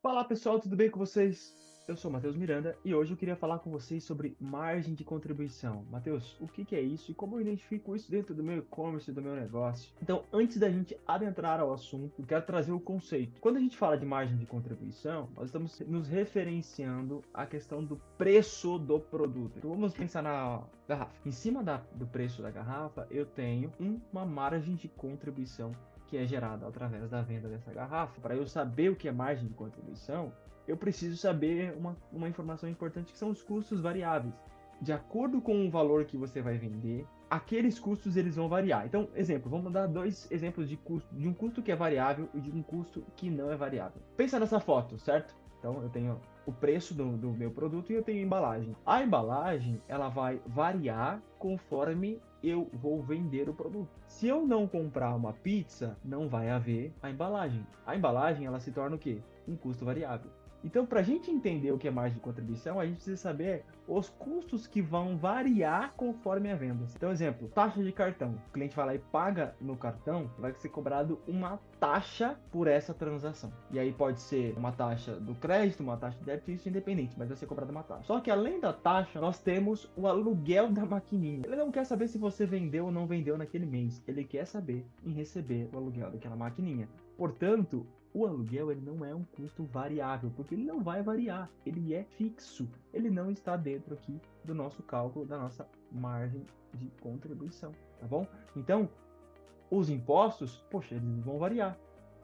Fala pessoal, tudo bem com vocês? Eu sou o Matheus Miranda e hoje eu queria falar com vocês sobre margem de contribuição. Matheus, o que é isso e como eu identifico isso dentro do meu e-commerce, do meu negócio? Então, antes da gente adentrar ao assunto, eu quero trazer o conceito. Quando a gente fala de margem de contribuição, nós estamos nos referenciando à questão do preço do produto. Então, vamos pensar na garrafa. Em cima do preço da garrafa, eu tenho uma margem de contribuição que é gerada através da venda dessa garrafa. Para eu saber o que é margem de contribuição, eu preciso saber uma informação importante que são os custos variáveis. De acordo com o valor que você vai vender, aqueles custos eles vão variar. Então, exemplo, vamos dar dois exemplos de custo, de um custo que é variável e de um custo que não é variável. Pensa nessa foto, certo? Então, eu tenho o preço do meu produto e eu tenho a embalagem. A embalagem, ela vai variar conforme eu vou vender o produto. Se eu não comprar uma pizza, não vai haver a embalagem. A embalagem, ela se torna o quê? Um custo variável. Então, para a gente entender o que é margem de contribuição, a gente precisa saber os custos que vão variar conforme a venda. Então, exemplo, taxa de cartão. O cliente vai lá e paga no cartão, vai ser cobrado uma taxa por essa transação. E aí pode ser uma taxa do crédito, uma taxa de débito, isso independente, mas vai ser cobrada uma taxa. Só que além da taxa, nós temos o aluguel da maquininha. Ele não quer saber se você vendeu ou não vendeu naquele mês. Ele quer saber em receber o aluguel daquela maquininha. Portanto, o aluguel ele não é um custo variável, porque ele não vai variar, ele é fixo, ele não está dentro aqui do nosso cálculo, da nossa margem de contribuição, tá bom? Então, os impostos, poxa, eles vão variar,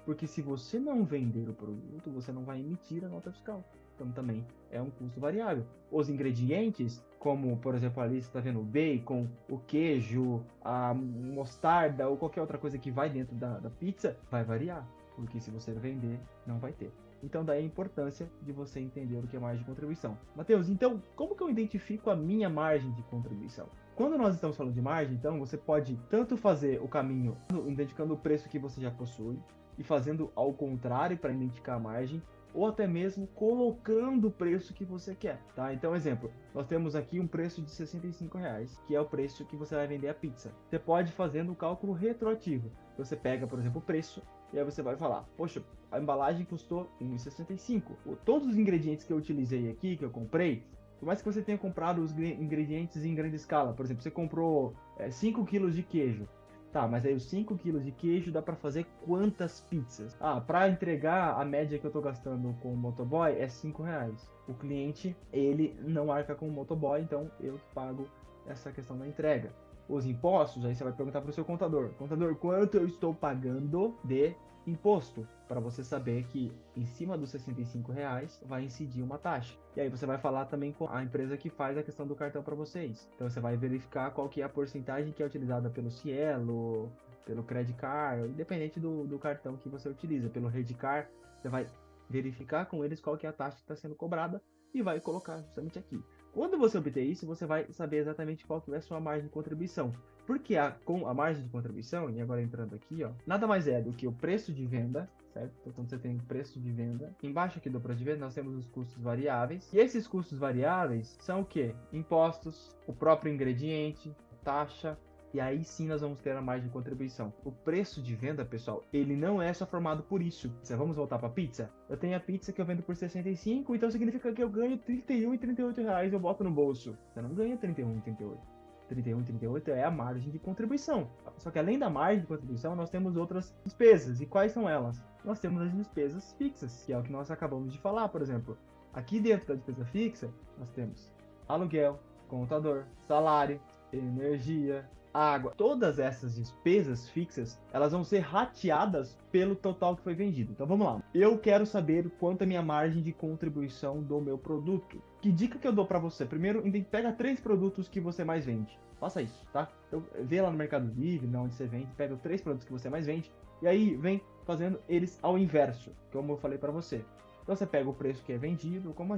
porque se você não vender o produto, você não vai emitir a nota fiscal, então também é um custo variável. Os ingredientes, como por exemplo ali você está vendo o bacon, o queijo, a mostarda ou qualquer outra coisa que vai dentro da pizza, vai variar porque se você vender, não vai ter. Então daí a importância de você entender o que é margem de contribuição. Matheus, então como que eu identifico a minha margem de contribuição? Quando nós estamos falando de margem, então você pode tanto fazer o caminho identificando o preço que você já possui e fazendo ao contrário para identificar a margem, ou até mesmo colocando o preço que você quer, tá? Então, exemplo, nós temos aqui um preço de R$65, que é o preço que você vai vender a pizza. Você pode fazendo o cálculo retroativo. Você pega, por exemplo, o preço, e aí você vai falar, poxa, a embalagem custou R$1,65. Todos os ingredientes que eu utilizei aqui, que eu comprei, por mais que você tenha comprado os ingredientes em grande escala, por exemplo, você comprou 5 quilos de queijo, tá, mas aí os 5 quilos de queijo dá para fazer quantas pizzas? Ah, para entregar a média que eu tô gastando com o motoboy é R$5. O cliente, ele não arca com o motoboy, então eu pago essa questão da entrega. Os impostos, aí você vai perguntar para o seu contador. Contador, quanto eu estou pagando de imposto? Para você saber que em cima dos R$65 vai incidir uma taxa. E aí você vai falar também com a empresa que faz a questão do cartão para vocês. Então você vai verificar qual que é a porcentagem que é utilizada pelo Cielo, pelo Credit Card, independente do cartão que você utiliza. Pelo Redcard, você vai verificar com eles qual que é a taxa que está sendo cobrada e vai colocar justamente aqui. Quando você obter isso, você vai saber exatamente qual que é a sua margem de contribuição. Porque com a margem de contribuição, e agora entrando aqui, ó, nada mais é do que o preço de venda, certo? Então, quando você tem o preço de venda, embaixo aqui do preço de venda, nós temos os custos variáveis. E esses custos variáveis são o quê? Impostos, o próprio ingrediente, taxa, e aí sim nós vamos ter a margem de contribuição. O preço de venda, pessoal, ele não é só formado por isso. Vamos voltar para a pizza? Eu tenho a pizza que eu vendo por 65, então significa que eu ganho 31 e 38 reais, eu boto no bolso. Você não ganha 31 e 38. 31 e 38 é a margem de contribuição. Só que além da margem de contribuição, nós temos outras despesas. E quais são elas? Nós temos as despesas fixas, que é o que nós acabamos de falar, por exemplo. Aqui dentro da despesa fixa, nós temos aluguel, contador, salário, energia, água. Todas essas despesas fixas, elas vão ser rateadas pelo total que foi vendido. Então vamos lá. Eu quero saber quanto é a minha margem de contribuição do meu produto. Que dica que eu dou para você? Primeiro, pega 3 produtos que você mais vende. Faça isso, tá? Então, vê lá no Mercado Livre, onde você vende, pega os 3 produtos que você mais vende e aí vem fazendo eles ao inverso, como eu falei para você. Então você pega o preço que é vendido, como a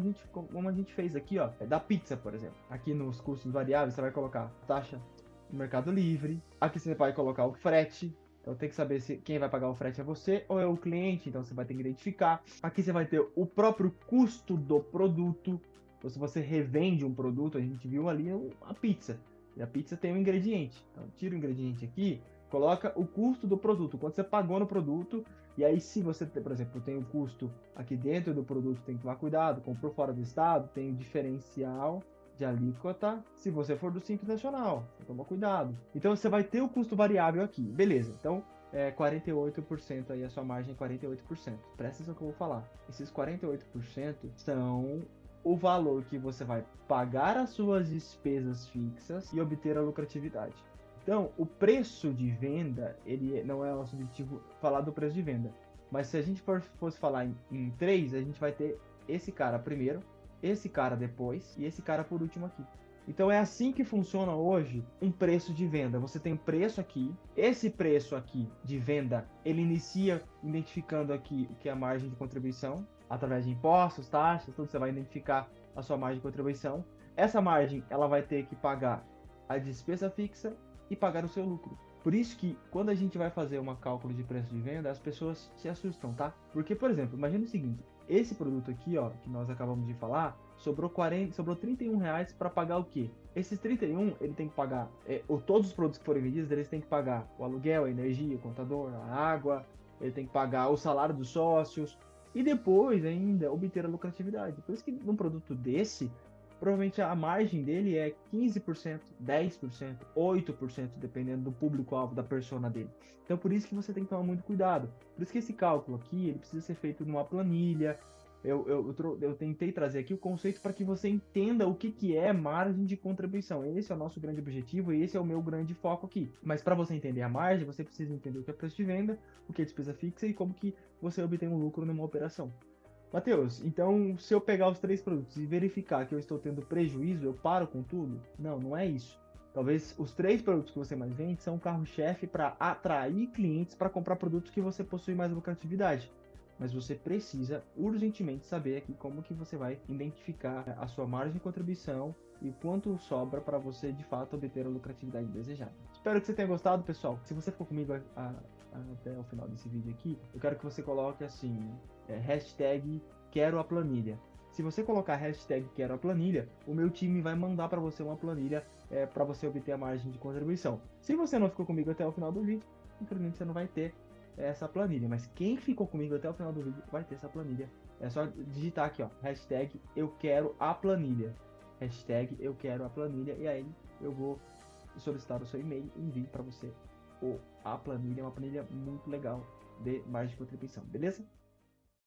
gente fez aqui, ó, da pizza, por exemplo. Aqui nos custos variáveis você vai colocar taxa no Mercado Livre. Aqui você vai colocar o frete. Então tem que saber se quem vai pagar o frete é você ou é o cliente, então você vai ter que identificar. Aqui você vai ter o próprio custo do produto. Então, se você revende um produto, a gente viu ali a pizza. E a pizza tem um ingrediente. Então tira o ingrediente aqui, coloca o custo do produto, quanto você pagou no produto E aí, se você, por exemplo, tem um custo aqui dentro do produto, tem que tomar cuidado, comprou fora do estado, tem o diferencial de alíquota, se você for do Simples Nacional, você toma cuidado. Então você vai ter o custo variável aqui, beleza. Então, 48% aí, a sua margem é 48%. Presta atenção que eu vou falar. Esses 48% são o valor que você vai pagar as suas despesas fixas e obter a lucratividade. Então, o preço de venda, ele não é o nosso objetivo falar do preço de venda. Mas se a gente fosse falar em três, a gente vai ter esse cara primeiro, esse cara depois e esse cara por último aqui. Então é assim que funciona hoje um preço de venda. Você tem preço aqui, esse preço aqui de venda, ele inicia identificando aqui o que é a margem de contribuição, através de impostos, taxas, tudo você vai identificar a sua margem de contribuição. Essa margem, ela vai ter que pagar a despesa fixa e pagar o seu lucro. Por isso que quando a gente vai fazer uma cálculo de preço de venda, as pessoas se assustam, tá? Porque, por exemplo, imagina o seguinte, esse produto aqui, ó, que nós acabamos de falar, sobrou R$31 para pagar o quê? Esses 31, ele tem que pagar, todos os produtos que forem vendidos, eles têm que pagar o aluguel, a energia, o contador, a água, ele tem que pagar o salário dos sócios e depois ainda obter a lucratividade. Por isso que num produto desse, provavelmente a margem dele é 15%, 10%, 8%, dependendo do público-alvo da persona dele. Então por isso que você tem que tomar muito cuidado. Por isso que esse cálculo aqui, ele precisa ser feito numa planilha. Eu tentei trazer aqui o conceito para que você entenda o que é margem de contribuição. Esse é o nosso grande objetivo e esse é o meu grande foco aqui. Mas para você entender a margem, você precisa entender o que é preço de venda, o que é despesa fixa e como que você obtém um lucro numa operação. Matheus, então se eu pegar os três produtos e verificar que eu estou tendo prejuízo, eu paro com tudo? Não, não é isso. Talvez os três produtos que você mais vende são o carro-chefe para atrair clientes para comprar produtos que você possui mais lucratividade. Mas você precisa urgentemente saber aqui como que você vai identificar a sua margem de contribuição e quanto sobra para você de fato obter a lucratividade desejada. Espero que você tenha gostado, pessoal. Se você ficou comigo até o final desse vídeo aqui, eu quero que você coloque assim, hashtag quero a planilha. Se você colocar hashtag quero a planilha, o meu time vai mandar para você uma planilha para você obter a margem de contribuição. Se você não ficou comigo até o final do vídeo, infelizmente você não vai ter essa planilha, mas quem ficou comigo até o final do vídeo vai ter essa planilha. É só digitar aqui, ó, hashtag eu quero a planilha. Hashtag eu quero a planilha e aí eu vou solicitar o seu e-mail e envio para você a planilha. É uma planilha muito legal de margem de contribuição, beleza?